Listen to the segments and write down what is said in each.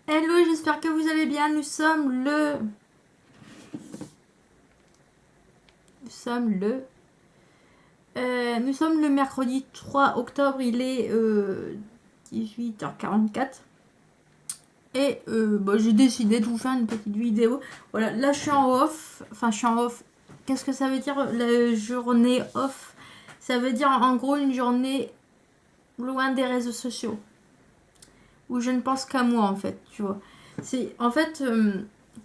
Hello, j'espère que vous allez bien. Nous sommes le mercredi 3 octobre, il est 18h44. Et j'ai décidé de vous faire une petite vidéo. Voilà, là je suis en off. Enfin, je suis en off. Qu'est-ce que ça veut dire la journée off? Ça veut dire en gros une journée loin des réseaux sociaux. Où je ne pense qu'à moi en fait, tu vois. C'est en fait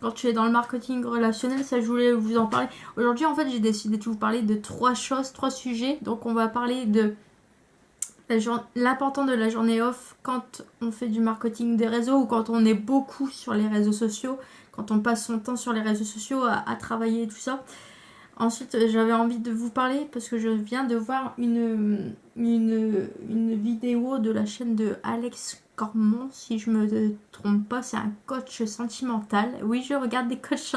quand tu es dans le marketing relationnel, ça je voulais vous en parler. Aujourd'hui en fait j'ai décidé de vous parler de trois choses, trois sujets. Donc on va parler de l'important de la journée off quand on fait du marketing des réseaux ou quand on est beaucoup sur les réseaux sociaux, quand on passe son temps sur les réseaux sociaux à travailler et tout ça. Ensuite, j'avais envie de vous parler parce que je viens de voir une vidéo de la chaîne de Alex Cormont, si je me trompe pas, c'est un coach sentimental. Oui, je regarde des coachs.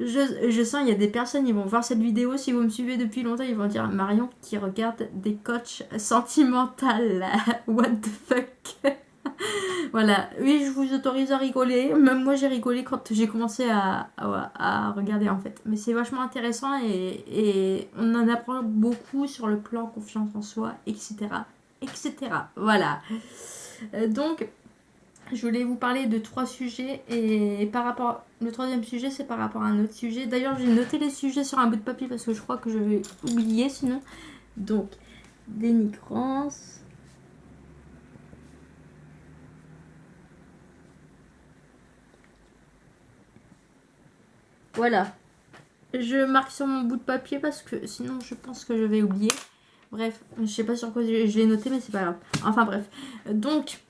Je sens, il y a des personnes, ils vont voir cette vidéo, si vous me suivez depuis longtemps, ils vont dire Marion qui regarde des coachs sentimentales. What the fuck. Voilà, oui, je vous autorise à rigoler. Même moi, j'ai rigolé quand j'ai commencé à regarder en fait. Mais c'est vachement intéressant et on en apprend beaucoup sur le plan confiance en soi, etc. etc. Voilà. Donc, je voulais vous parler de trois sujets et par rapport. Le troisième sujet, c'est par rapport à un autre sujet. D'ailleurs, j'ai noté les sujets sur un bout de papier parce que je crois que je vais oublier sinon. Donc, dénigrance. Voilà. Je marque sur mon bout de papier parce que sinon je pense que je vais oublier. Bref, je sais pas sur quoi je l'ai noté, mais c'est pas grave. Enfin bref. Donc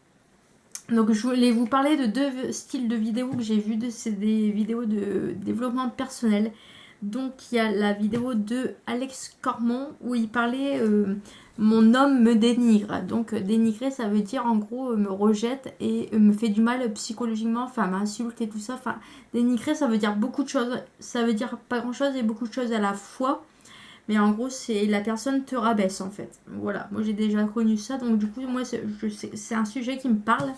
je voulais vous parler de deux styles de vidéos que j'ai vus. C'est des vidéos de développement personnel. Donc il y a la vidéo de Alex Cormont où il parlait mon homme me dénigre. Donc dénigrer ça veut dire en gros me rejette et me fait du mal psychologiquement, enfin m'insulte et tout ça. Enfin dénigrer ça veut dire beaucoup de choses. Ça veut dire pas grand chose et beaucoup de choses à la fois. Mais en gros, c'est la personne te rabaisse en fait. Voilà, moi j'ai déjà connu ça, donc du coup, moi c'est un sujet qui me parle.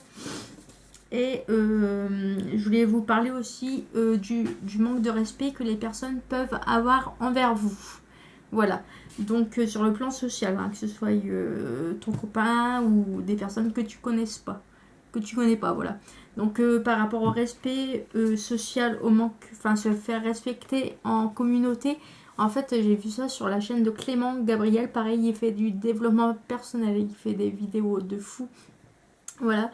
Et je voulais vous parler aussi du manque de respect que les personnes peuvent avoir envers vous. Voilà. Donc sur le plan social, hein, que ce soit ton copain ou des personnes que tu connaisses pas. Que tu connais pas, voilà. Donc par rapport au respect social, au manque, enfin se faire respecter en communauté, en fait j'ai vu ça sur la chaîne de Clément Gabriel, pareil il fait du développement personnel, il fait des vidéos de fou. Voilà.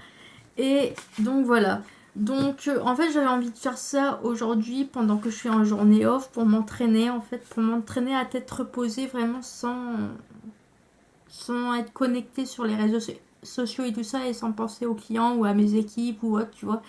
Et donc voilà. Donc en fait j'avais envie de faire ça aujourd'hui pendant que je suis en journée off pour m'entraîner en fait, pour m'entraîner à tête reposée vraiment sans être connecté sur les réseaux sociaux et tout ça et sans penser aux clients ou à mes équipes ou autre, tu vois.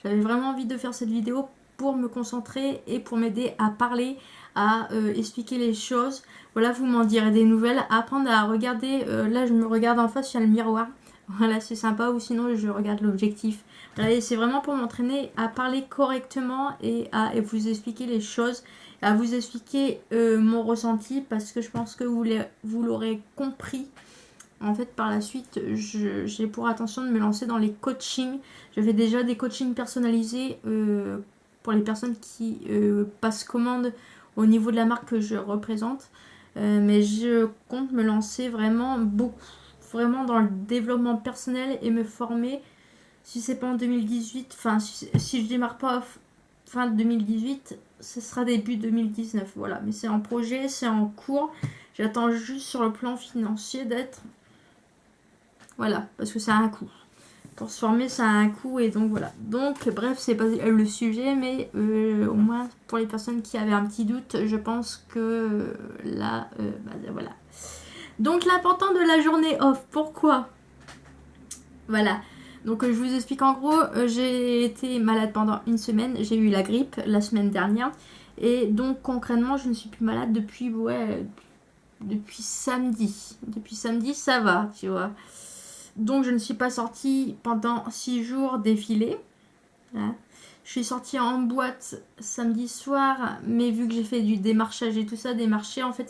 J'avais vraiment envie de faire cette vidéo pour me concentrer et pour m'aider à parler, à expliquer les choses. Voilà, vous m'en direz des nouvelles, apprendre à regarder, là je me regarde en face, il y a le miroir. Voilà, c'est sympa, ou sinon je regarde l'objectif. Voilà, et c'est vraiment pour m'entraîner à parler correctement et à vous expliquer les choses, à vous expliquer mon ressenti parce que je pense que vous l'aurez compris. En fait, par la suite, j'ai pour intention de me lancer dans les coachings. Je fais déjà des coachings personnalisés pour les personnes qui passent commande au niveau de la marque que je représente. Mais je compte me lancer vraiment beaucoup, vraiment dans le développement personnel et me former. Si c'est pas en 2018, enfin si je démarre pas fin 2018, ce sera début 2019. Voilà, mais c'est en projet, c'est en cours. J'attends juste sur le plan financier d'être. Voilà, parce que ça a un coût. Pour se former, ça a un coût et donc voilà. Donc, bref, c'est pas le sujet, mais au moins pour les personnes qui avaient un petit doute, je pense que là, voilà. Donc, l'important de la journée off, pourquoi? Voilà. Donc, je vous explique en gros, j'ai été malade pendant une semaine, j'ai eu la grippe la semaine dernière. Et donc, concrètement, je ne suis plus malade depuis, ouais, depuis samedi. Depuis samedi, ça va, tu vois. Donc je ne suis pas sortie pendant 6 jours défilés. Hein. Je suis sortie en boîte samedi soir, mais vu que j'ai fait du démarchage et tout ça, démarcher en fait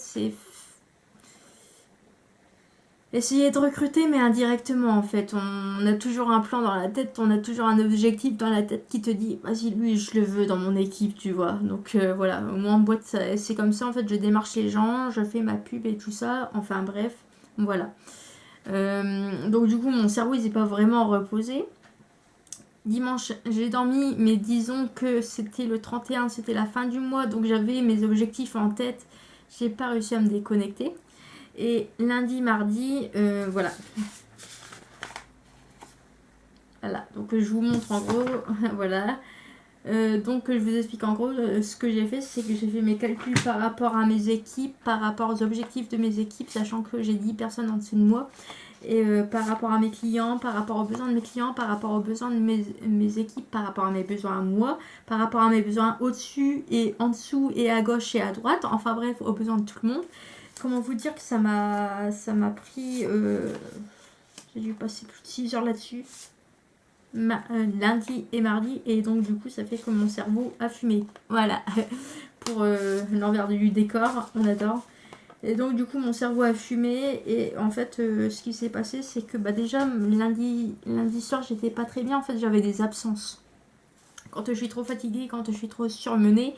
essayer de recruter, mais indirectement en fait. On a toujours un plan dans la tête, on a toujours un objectif dans la tête qui te dit vas-y, lui, je le veux dans mon équipe, tu vois. Donc voilà, au moins en boîte, c'est comme ça en fait. Je démarche les gens, je fais ma pub et tout ça. Enfin bref, voilà. Donc du coup, mon cerveau il s'est pas vraiment reposé. Dimanche, j'ai dormi, mais disons que c'était le 31, c'était la fin du mois, donc j'avais mes objectifs en tête. J'ai pas réussi à me déconnecter. Et lundi, mardi, voilà. Voilà, donc je vous montre en gros, voilà. Donc je vous explique en gros, ce que j'ai fait, c'est que j'ai fait mes calculs par rapport à mes équipes, par rapport aux objectifs de mes équipes, sachant que j'ai 10 personnes en dessous de moi. Et par rapport à mes clients, par rapport aux besoins de mes clients, par rapport aux besoins de mes équipes, par rapport à mes besoins à moi, par rapport à mes besoins au-dessus et en dessous et à gauche et à droite, enfin bref, aux besoins de tout le monde. Comment vous dire que ça m'a pris, j'ai dû passer plus de 6 heures là-dessus, lundi et mardi, et donc du coup ça fait que mon cerveau a fumé, voilà, pour l'envers du décor, on adore. Et donc du coup mon cerveau a fumé, et en fait ce qui s'est passé c'est que déjà lundi soir j'étais pas très bien, en fait j'avais des absences. Quand je suis trop fatiguée, quand je suis trop surmenée,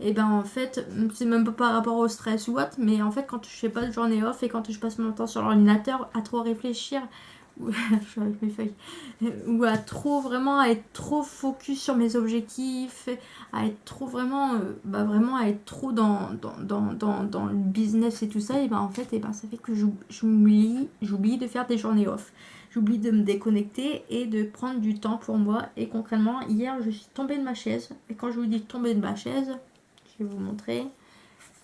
et ben en fait c'est même pas par rapport au stress ou autre, mais en fait quand je fais pas de journée off et quand je passe mon temps sur l'ordinateur à trop réfléchir, je suis avec mes feuilles, ou à trop vraiment à être trop focus sur mes objectifs, à être trop vraiment vraiment à être trop dans le business et tout ça, et ben en fait et ben ça fait que j'oublie de faire des journées off. J'oublie de me déconnecter et de prendre du temps pour moi. Et concrètement, hier, je suis tombée de ma chaise. Et quand je vous dis tomber de ma chaise, je vais vous montrer.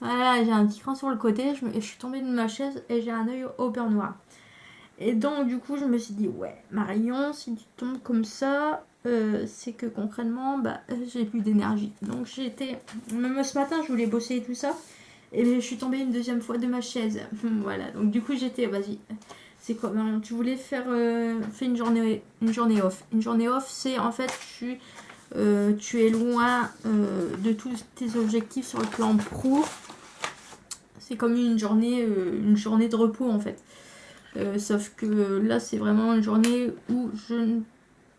Voilà, j'ai un petit cran sur le côté. Je suis tombée de ma chaise et j'ai un œil au beurre noir. Et donc, du coup, je me suis dit, ouais, Marion, si tu tombes comme ça, c'est que concrètement, j'ai plus d'énergie. Donc, même ce matin, je voulais bosser et tout ça. Et je suis tombée une deuxième fois de ma chaise. Voilà, donc du coup, vas-y. C'est quoi, Marion? Tu voulais fais une journée off. Une journée off, c'est en fait, tu es loin de tous tes objectifs sur le plan pro. C'est comme une journée de repos en fait. Sauf que là, c'est vraiment une journée où je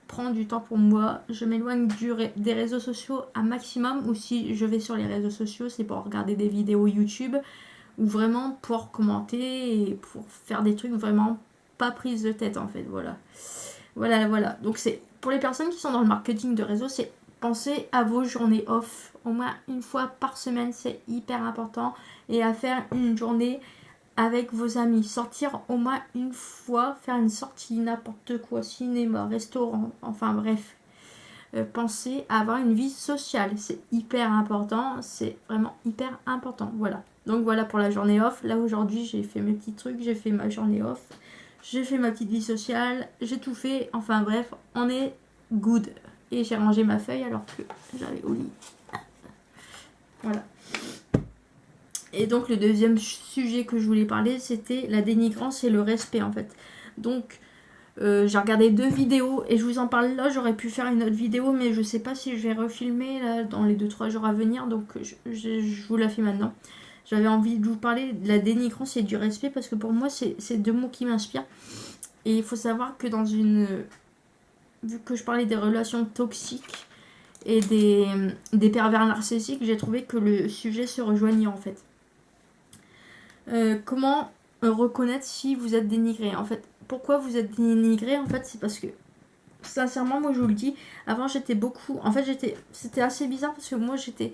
prends du temps pour moi. Je m'éloigne des réseaux sociaux un maximum. Ou si je vais sur les réseaux sociaux, c'est pour regarder des vidéos YouTube ou vraiment pour commenter et pour faire des trucs vraiment pas prise de tête en fait. Voilà. Donc c'est pour les personnes qui sont dans le marketing de réseau, c'est penser à vos journées off au moins une fois par semaine, c'est hyper important, et à faire une journée avec vos amis, sortir au moins une fois, faire une sortie, n'importe quoi, cinéma, restaurant, enfin bref. Pensez à avoir une vie sociale, c'est hyper important, c'est vraiment hyper important, voilà. Donc voilà pour la journée off. Là aujourd'hui j'ai fait mes petits trucs, j'ai fait ma journée off, j'ai fait ma petite vie sociale, j'ai tout fait, enfin bref, on est good. Et j'ai rangé ma feuille alors que j'avais au lit. Voilà. Et donc le deuxième sujet que je voulais parler, c'était la dénigrance et le respect en fait. Donc j'ai regardé 2 vidéos et je vous en parle là. J'aurais pu faire une autre vidéo, mais je sais pas si je vais refilmer là dans les 2-3 jours à venir, donc je vous la fais maintenant. J'avais envie de vous parler de la dénigrance et du respect parce que pour moi c'est 2 mots qui m'inspirent. Et il faut savoir que vu que je parlais des relations toxiques et des pervers narcissiques, j'ai trouvé que le sujet se rejoignait en fait. Comment reconnaître si vous êtes dénigré en fait? Pourquoi vous êtes dénigré en fait? C'est parce que sincèrement, moi je vous le dis, avant j'étais beaucoup, en fait c'était assez bizarre parce que moi il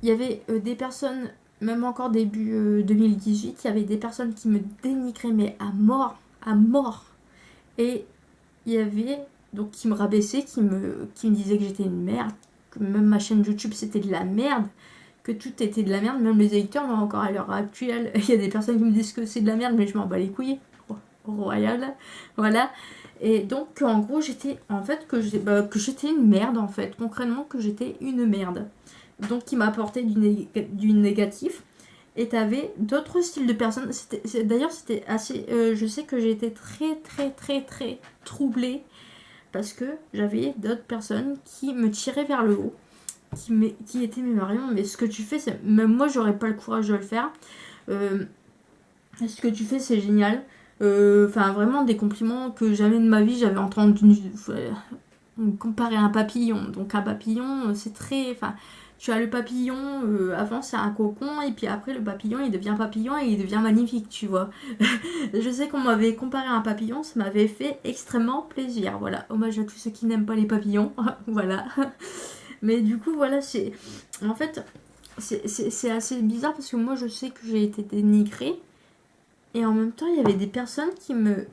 y avait des personnes, même encore début 2018, il y avait des personnes qui me dénigraient mais à mort, et il y avait donc qui me rabaissaient, qui me disaient que j'étais une merde, que même ma chaîne YouTube c'était de la merde, que tout était de la merde, même les éditeurs, même encore à l'heure actuelle, il y a des personnes qui me disent que c'est de la merde, mais je m'en bats les couilles, royal, voilà. Et donc en gros j'étais en fait que j'étais une merde en fait, concrètement que j'étais une merde, donc qui m'apportait du négatif. Et t'avais d'autres styles de personnes, d'ailleurs c'était assez, je sais que j'ai été très troublée parce que j'avais d'autres personnes qui me tiraient vers le haut, qui étaient mais Marion, mais ce que tu fais, même moi j'aurais pas le courage de le faire, ce que tu fais c'est génial, Enfin, vraiment des compliments que jamais de ma vie j'avais entendu. Comparé à un papillon. Donc un papillon, c'est très... Enfin, tu as le papillon, avant c'est un cocon, et puis après le papillon, il devient papillon et il devient magnifique, tu vois. Je sais qu'on m'avait comparé à un papillon, ça m'avait fait extrêmement plaisir. Voilà, hommage à tous ceux qui n'aiment pas les papillons. Voilà. Mais du coup, voilà, c'est... En fait, c'est assez bizarre parce que moi, je sais que j'ai été dénigrée. Et en même temps, il y avait des personnes qui me...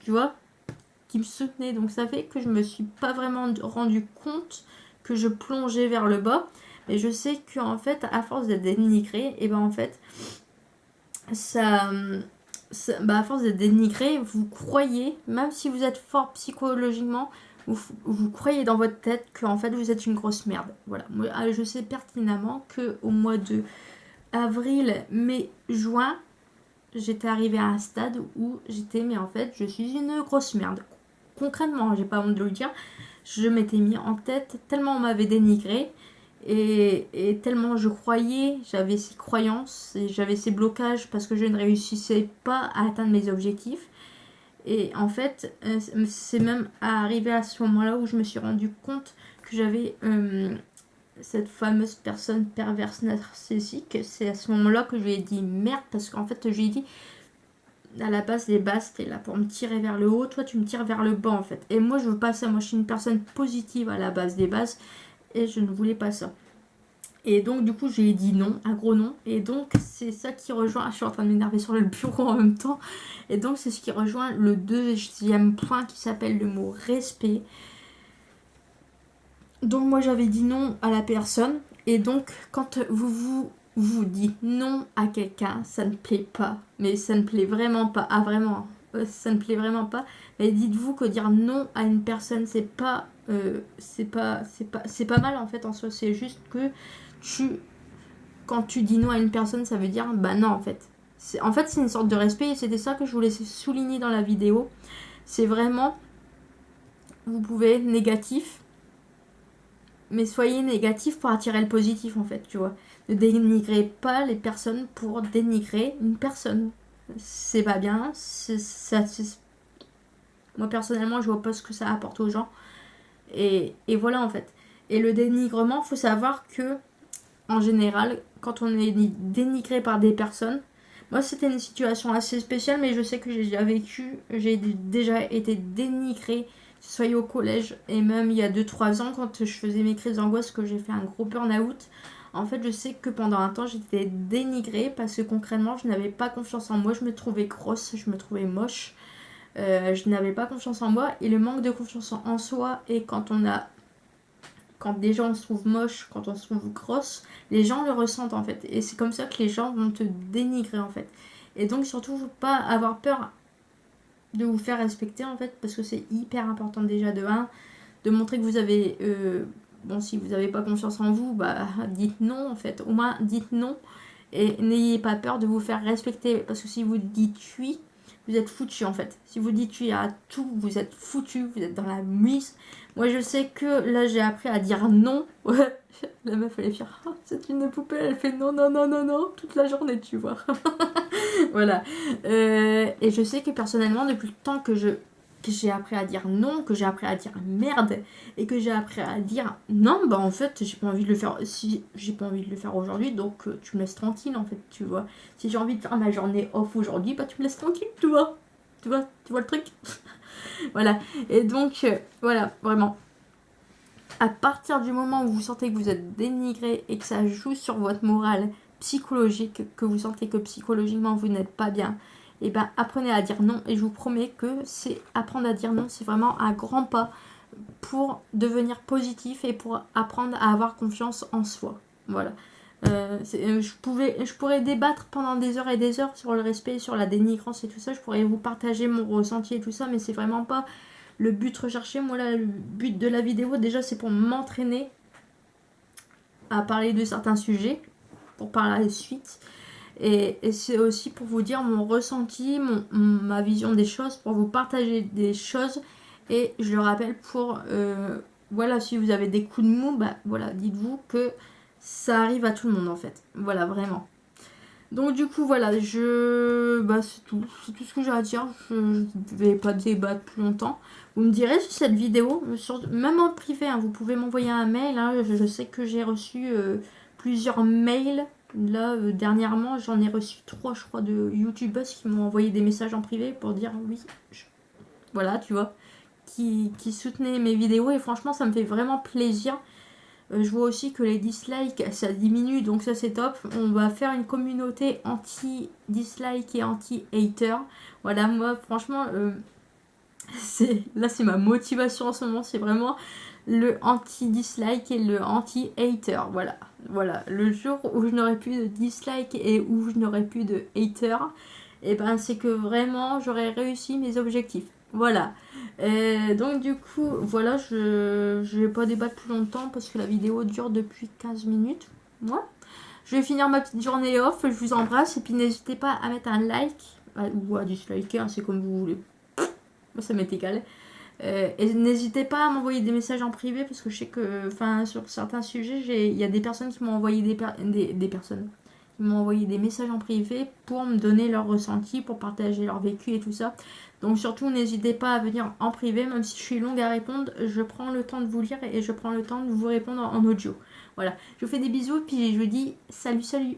Tu vois, qui me soutenait. Donc ça fait que je me suis pas vraiment rendu compte que je plongeais vers le bas. Mais je sais qu'en fait, à force d'être dénigré, et ben en fait, à force d'être dénigré, vous croyez, même si vous êtes fort psychologiquement, vous croyez dans votre tête que en fait vous êtes une grosse merde. Voilà. Moi, je sais pertinemment que au mois de avril, mai, juin, j'étais arrivée à un stade où j'étais, mais en fait, je suis une grosse merde. Concrètement, j'ai pas honte de le dire, je m'étais mis en tête tellement on m'avait dénigré et tellement je croyais, j'avais ces croyances et j'avais ces blocages parce que je ne réussissais pas à atteindre mes objectifs. Et en fait, c'est même arrivé à ce moment-là où je me suis rendu compte que j'avais cette fameuse personne perverse narcissique. C'est à ce moment-là que je lui ai dit merde, parce qu'en fait, je lui ai dit à la base des bases, t'es là pour me tirer vers le haut, toi tu me tires vers le bas en fait. Et moi je veux pas ça, moi je suis une personne positive à la base des bases et je ne voulais pas ça. Et donc du coup j'ai dit non, un gros non. Et donc c'est ça qui rejoint, je suis en train de m'énerver sur le bureau en même temps. Et donc c'est ce qui rejoint le deuxième point qui s'appelle le mot respect. Donc moi j'avais dit non à la personne. Et donc quand vous dites non à quelqu'un, ça ne plaît pas. Mais ça ne plaît vraiment pas. Ah vraiment, ça ne plaît vraiment pas. Mais dites-vous que dire non à une personne, c'est pas mal en fait en soi. C'est juste que quand tu dis non à une personne, ça veut dire bah non en fait. En fait c'est une sorte de respect et c'était ça que je voulais souligner dans la vidéo. C'est vraiment, vous pouvez être négatif, mais soyez négatif pour attirer le positif en fait, tu vois. Ne dénigrez pas les personnes pour dénigrer une personne. C'est pas bien. Moi personnellement, je vois pas ce que ça apporte aux gens. Et voilà en fait. Et le dénigrement, faut savoir que en général, quand on est dénigré par des personnes, moi c'était une situation assez spéciale, mais je sais que j'ai déjà vécu, j'ai déjà été dénigrée, que ce soit au collège et même il y a 2-3 ans quand je faisais mes crises d'angoisse, que j'ai fait un gros burn-out. En fait, je sais que pendant un temps, j'étais dénigrée parce que concrètement, je n'avais pas confiance en moi, je me trouvais grosse, je me trouvais moche, je n'avais pas confiance en moi. Et le manque de confiance en soi, et quand des gens se trouvent moches, quand on se trouve grosse, les gens le ressentent en fait. Et c'est comme ça que les gens vont te dénigrer en fait. Et donc surtout, faut pas avoir peur de vous faire respecter en fait, parce que c'est hyper important déjà de 1, de montrer que vous avez... bon, si vous n'avez pas confiance en vous, bah dites non en fait. Au moins dites non et n'ayez pas peur de vous faire respecter, parce que si vous dites oui, vous êtes foutu en fait. Si vous dites oui à tout, vous êtes foutu, vous êtes dans la mise. Moi je sais que là j'ai appris à dire non. La meuf elle est fière. Oh, c'est une poupée, elle fait non, non, non, non, non, toute la journée tu vois. Voilà. Et je sais que personnellement, depuis le temps que j'ai appris à dire non, que j'ai appris à dire merde, et que j'ai appris à dire non, bah en fait j'ai pas envie de le faire, si j'ai pas envie de le faire aujourd'hui, donc tu me laisses tranquille en fait, tu vois. Si j'ai envie de faire ma journée off aujourd'hui, bah tu me laisses tranquille, tu vois. Tu vois le truc. Voilà. Et donc voilà, vraiment. À partir du moment où vous sentez que vous êtes dénigré et que ça joue sur votre morale psychologique, que vous sentez que psychologiquement vous n'êtes pas bien, et ben apprenez à dire non. Et je vous promets que c'est apprendre à dire non, c'est vraiment un grand pas pour devenir positif et pour apprendre à avoir confiance en soi. Voilà. Je pourrais débattre pendant des heures et des heures sur le respect, sur la dénigrance et tout ça. Je pourrais vous partager mon ressenti et tout ça, mais c'est vraiment pas le but recherché. Moi là, le but de la vidéo déjà, c'est pour m'entraîner à parler de certains sujets, pour par la suite. Et c'est aussi pour vous dire mon ressenti, ma vision des choses, pour vous partager des choses. Et je le rappelle pour... voilà, si vous avez des coups de mou, bah voilà, dites-vous que ça arrive à tout le monde en fait. Voilà, vraiment. Donc du coup voilà, c'est tout ce que j'ai à dire. Je ne vais pas débattre plus longtemps. Vous me direz si cette vidéo, même en privé, hein, vous pouvez m'envoyer un mail. Hein, je sais que j'ai reçu plusieurs mails. Là, dernièrement, j'en ai reçu 3, je crois, de youtubeurs qui m'ont envoyé des messages en privé pour dire oui, voilà, tu vois, qui soutenaient mes vidéos. Et franchement, ça me fait vraiment plaisir. Je vois aussi que les dislikes, ça diminue, donc ça c'est top. On va faire une communauté anti-dislike et anti-hater. Voilà, moi franchement, là c'est ma motivation en ce moment, c'est vraiment le anti-dislike et le anti-hater. Voilà, voilà. Le jour où je n'aurai plus de dislike et où je n'aurai plus de hater, et ben c'est que vraiment j'aurai réussi mes objectifs. Voilà. Donc du coup, voilà, je vais pas débattre plus longtemps parce que la vidéo dure depuis 15 minutes. Moi, je vais finir ma petite journée off. Je vous embrasse et puis n'hésitez pas à mettre un like ou à disliker, hein, c'est comme vous voulez. Moi, ça m'est égal. Et n'hésitez pas à m'envoyer des messages en privé parce que je sais que, enfin, sur certains sujets, il y a des personnes qui m'ont envoyé des personnes qui m'ont envoyé des messages en privé pour me donner leur ressenti, pour partager leur vécu et tout ça. Donc surtout, n'hésitez pas à venir en privé, même si je suis longue à répondre, je prends le temps de vous lire et je prends le temps de vous répondre en audio. Voilà, je vous fais des bisous, puis je vous dis salut, salut.